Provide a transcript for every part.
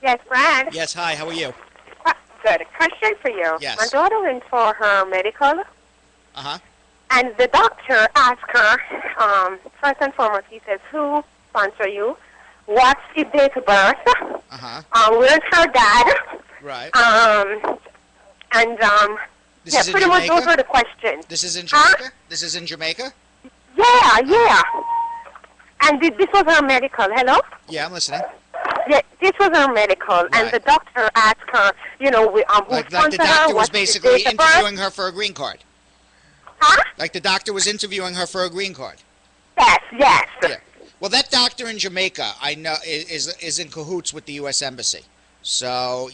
Yes, Brad. Yes, hi, how are you? Good. Question for you. My Yes. daughter went for her medical, Uh-huh. and the doctor asked her, first and foremost, he says, who sponsor you? What's the date of birth? Uh-huh. Where's her dad? Right. And, This yeah, is in pretty much those Jamaica? were the questions. This is in Huh? Jamaica? This is in Jamaica? Yeah, Uh-huh. yeah. And this was her medical. Hello? Yeah, I'm listening. Yeah, this was her medical, and Right. the doctor asked her, who Like the sponsored her, doctor was what's the basically date of birth? interviewing her for a green card. Huh? Like the doctor was interviewing her for a green card. Yes, yes. Yeah. Well, that doctor in Jamaica, I know, is in cahoots with the U.S. Embassy. So,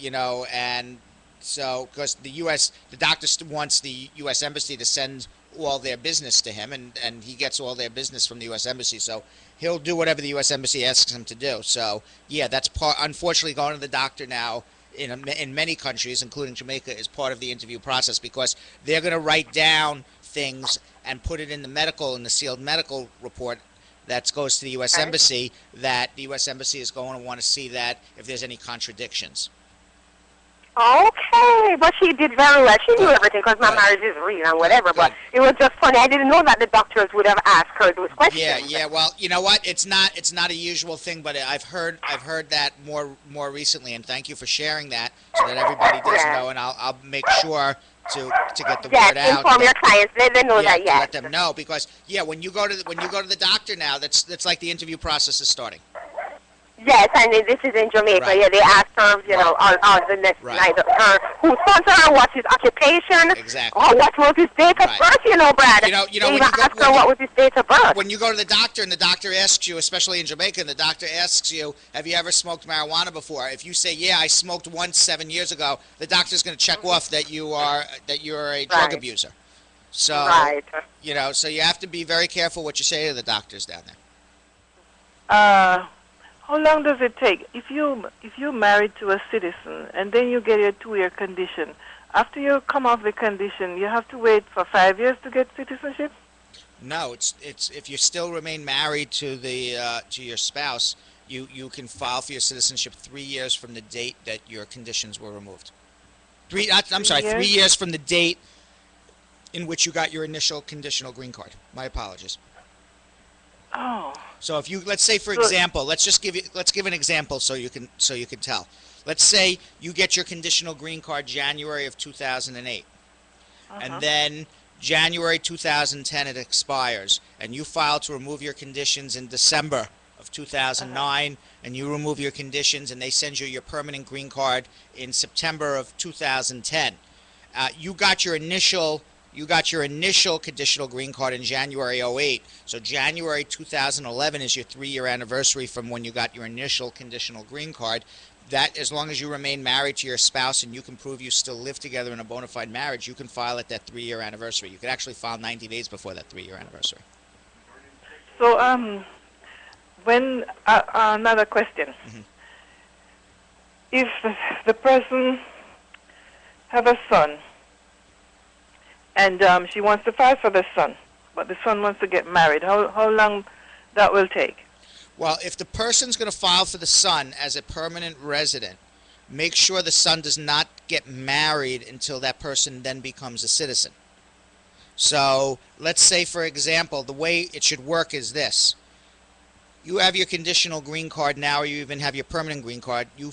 and so because the doctor wants the U.S. Embassy to send all their business to him, and he gets all their business from the U.S. Embassy. So he'll do whatever the U.S. Embassy asks him to do. So yeah, that's part. Unfortunately, going to the doctor now in many countries, including Jamaica, is part of the interview process because they're going to write down things and put it in the sealed medical report that goes to the U.S. Okay. Embassy, that the U.S. Embassy is going to want to see that if there's any contradictions. Okay, but she did very well. She knew Good. everything because my Good. marriage is real and Good. whatever, Good. but it was just funny. I didn't know that the doctors would have asked her those questions. Yeah. Well, you know what? It's not a usual thing, but I've heard that more recently, and thank you for sharing that so that everybody does Yeah. know, and I'll make sure to get the Yes, word out. inform your clients. Let them know Yeah, that, to yes. let them know because when you go to the doctor now, that's like the interview process is starting. Yes, and this is in Jamaica. Right. Yeah, they asked her, all the next Right. night, who sponsored her, what's his occupation, Exactly. or what was his date of Right. birth, Brad. You know, They when even you go- asked her when you- what was his date of birth. When you go to the doctor and the doctor asks you, especially in Jamaica, and the doctor asks you, have you ever smoked marijuana before? If you say, yeah, I smoked once 7 years ago, the doctor's going to check off that you're a drug Right. abuser. So, Right. so you have to be very careful what you say to the doctors down there. How long does it take if you're married to a citizen and then you get your 2-year condition? After you come off the condition, you have to wait for 5 years to get citizenship. No, it's if you still remain married to your spouse, you can file for your citizenship 3 years from the date that your conditions were removed. I'm sorry, 3 years? years from the date in which you got your initial conditional green card. My apologies. Oh. So if let's say for example, let's give an example so you can tell. Let's say you get your conditional green card January of 2008, and then January 2010 it expires, and you file to remove your conditions in December of 2009, and you remove your conditions, and they send you your permanent green card in September of 2010. You got your initial conditional green card in January 08. So January 2011 is your 3-year anniversary from when you got your initial conditional green card. That, as long as you remain married to your spouse and you can prove you still live together in a bona fide marriage, you can file at that 3-year anniversary. You could actually file 90 days before that 3-year anniversary. So when another question. Mhm. If the person have a son and she wants to file for the son, but the son wants to get married, how long that will take? Well, if the person's going to file for the son as a permanent resident, make sure the son does not get married until that person then becomes a citizen. So let's say, for example, the way it should work is this. You have your conditional green card now, or you even have your permanent green card. You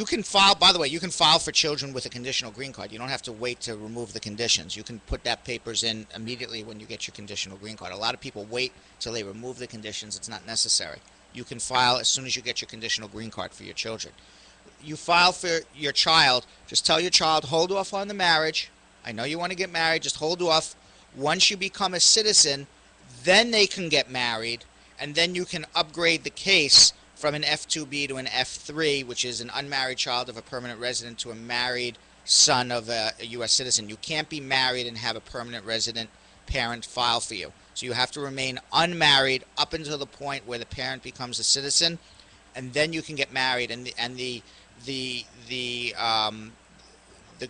can file, by the way, you can file for children with a conditional green card. You don't have to wait to remove the conditions. You can put that papers in immediately when you get your conditional green card. A lot of people wait till they remove the conditions. It's not necessary. You can file as soon as you get your conditional green card for your children. You file for your child, just tell your child, hold off on the marriage. I know you want to get married, just hold off. Once you become a citizen, then they can get married, and then you can upgrade the case from an F2B to an F3, which is an unmarried child of a permanent resident to a married son of a U.S. citizen. You can't be married and have a permanent resident parent file for you. So you have to remain unmarried up until the point where the parent becomes a citizen, and then you can get married. And the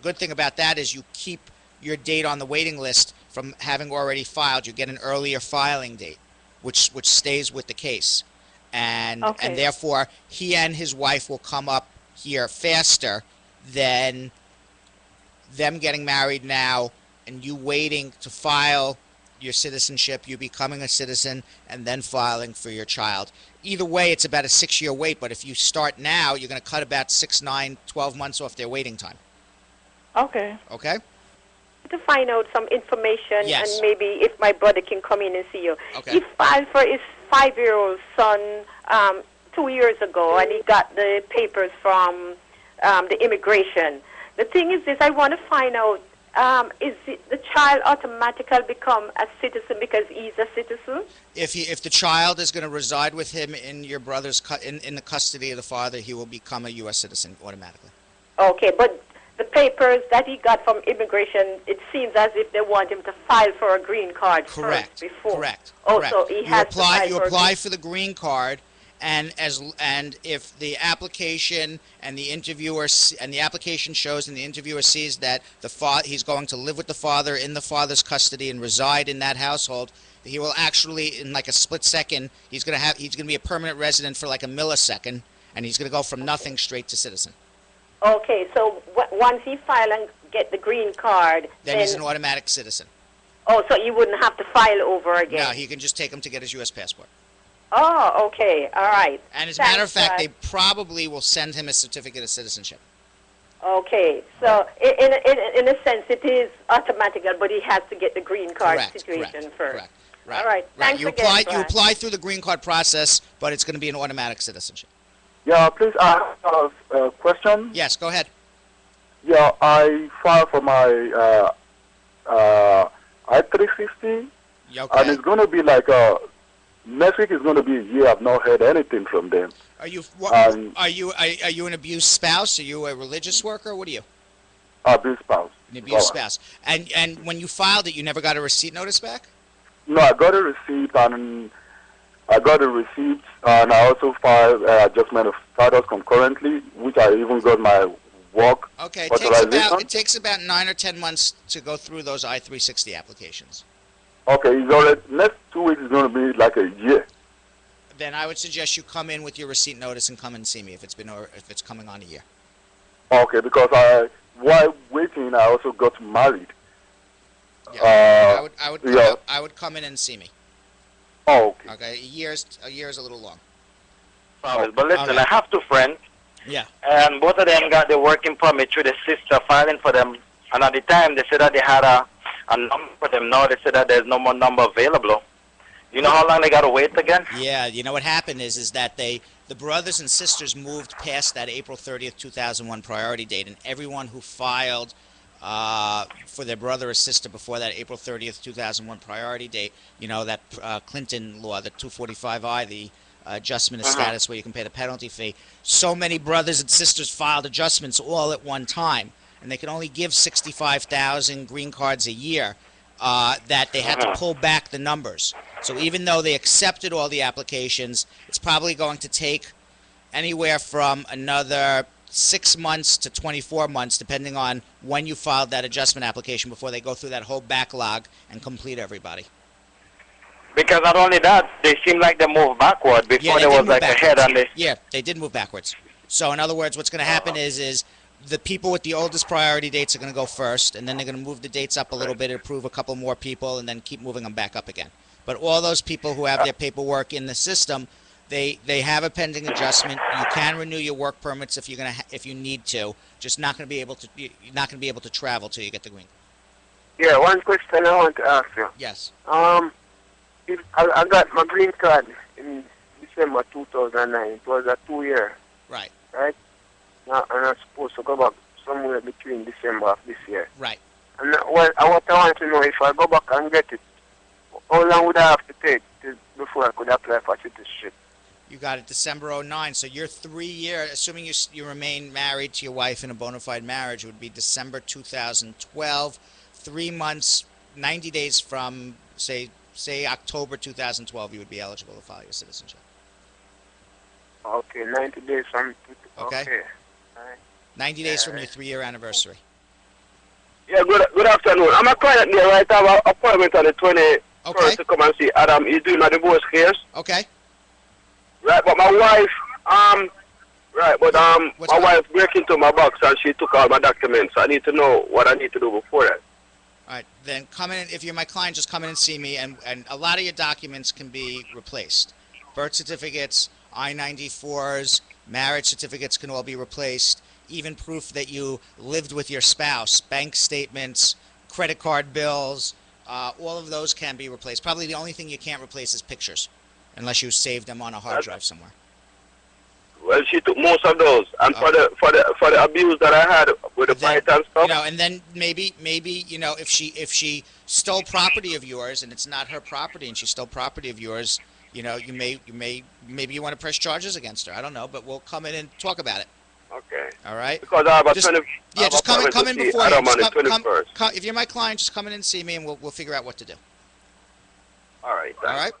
good thing about that is you keep your date on the waiting list from having already filed. You get an earlier filing date, which stays with the case, and Okay. therefore he and his wife will come up here faster than them getting married now and you waiting to file your citizenship, you becoming a citizen, and then filing for your child. Either way, it's about a 6-year wait, but if you start now, you're going to cut about 6, 9, 12 months off their waiting time. Okay. Okay? To find out some information, Yes. and maybe if my brother can come in and see you. Okay. He filed for his 5-year-old son 2 years ago, and he got the papers from the immigration. The thing is this, I want to find out, is the child automatically become a citizen because he's a citizen? If the child is going to reside with him in your brother's in the custody of the father, he will become a U.S. citizen automatically. Okay, but the papers that he got from immigration, it seems as if they want him to file for a green card Correct. first before. Correct. Oh, Correct. so he has to file You for apply for the green card, and if the application and the interviewer and the application shows and the interviewer sees that he's going to live with the father in the father's custody and reside in that household, he will actually, in like a split second, he's going to be a permanent resident for like a millisecond, and he's going to go from nothing straight to citizen. Okay, so once he file and get the green card, Then he's an automatic citizen. Oh, so you wouldn't have to file over again? No, he can just take him to get his U.S. passport. Oh, okay, all right. And as a matter of fact, they probably will send him a certificate of citizenship. Okay, so in a sense, it is automatical, but he has to get the green card situation first. Correct. Right. All right. Thanks You again, apply. You apply through the green card process, but it's going to be an automatic citizenship. Yeah, please ask a question. Yes, go ahead. Yeah, I filed for my I-360, Okay. and it's going to be like next week is going to be a year. I've not heard anything from them. Are you an abused spouse? Are you a religious worker? What are you? Abused spouse. An abused spouse. And when you filed it, you never got a receipt notice back? No, I got a receipt, and I also filed adjustment of status concurrently, which I even got my work authorization. It takes about 9 or 10 months to go through those I-360 applications. Okay, it's already, next 2 weeks is going to be like a year. Then I would suggest you come in with your receipt notice and come and see me if it's coming on a year. Okay, because while waiting, I also got married. Yeah, I would come in and see me. Oh, okay. Okay, a year is a little long. But listen, I have 2 friends. Yeah. And both of them got the working permit through the sister filing for them. And at the time, they said that they had a number for them. Now they said that there's no more number available. You know how long they got to wait again? Yeah, you know what happened is that the brothers and sisters moved past that April 30th, 2001 priority date, and everyone who filed for their brother or sister before that April 30th, 2001 priority date, you know, that Clinton law, the 245I, the adjustment of status where you can pay the penalty fee. So many brothers and sisters filed adjustments all at one time, and they could only give 65,000 green cards a year, that they had to pull back the numbers. So even though they accepted all the applications, it's probably going to take anywhere from another 6 months to 24 months, depending on when you filed that adjustment application, before they go through that whole backlog and complete everybody. Because not only that, they seem like they moved backward. Before there was like ahead on this. Yeah, they did move backwards. So in other words, what's going to happen is the people with the oldest priority dates are going to go first, and then they're going to move the dates up a little bit, approve a couple more people, and then keep moving them back up again. But all those people who have their paperwork in the system, they have a pending adjustment. You can renew your work permits if you need to. Just not going to be able to. You're not going to be able to travel till you get the green. Yeah, one question I want to ask you. Yes. I got my green card in December 2009. It was a 2-year. Right. Right? Now, and I'm supposed to go back somewhere between December of this year. Right. And what I want to know, if I go back and get it, how long would I have to take before I could apply for citizenship? You got it December 09, so you're 3 years, assuming you remain married to your wife in a bona fide marriage, it would be December 2012, 3 months, 90 days from, say October 2012, you would be eligible to file your citizenship. Okay, 90 days from... Okay. All right. 90 days from your 3-year anniversary. Yeah, good afternoon. I'm a client there, right? I have an appointment on the 21st to come and see Adam. He's doing a divorce case. Okay. Right, but my wife, Right, but What's my wife broke into my box and she took all my documents. I need to know what I need to do before that. All right, then come in. If you're my client, just come in and see me, and a lot of your documents can be replaced. Birth certificates, I-94s, marriage certificates can all be replaced. Even proof that you lived with your spouse, bank statements, credit card bills, all of those can be replaced. Probably the only thing you can't replace is pictures, unless you saved them on a hard drive somewhere. Well, she took most of those, and for the abuse that I had with the fight and stuff. You know, and then maybe you know, if she stole property of yours and it's not her property and she stole property of yours, you know, maybe you want to press charges against her. I don't know, but we'll come in and talk about it. Okay. All right. Because I have a just come in before. Come, if you're my client, just come in and see me, and we'll figure out what to do. All right. Thanks. All right.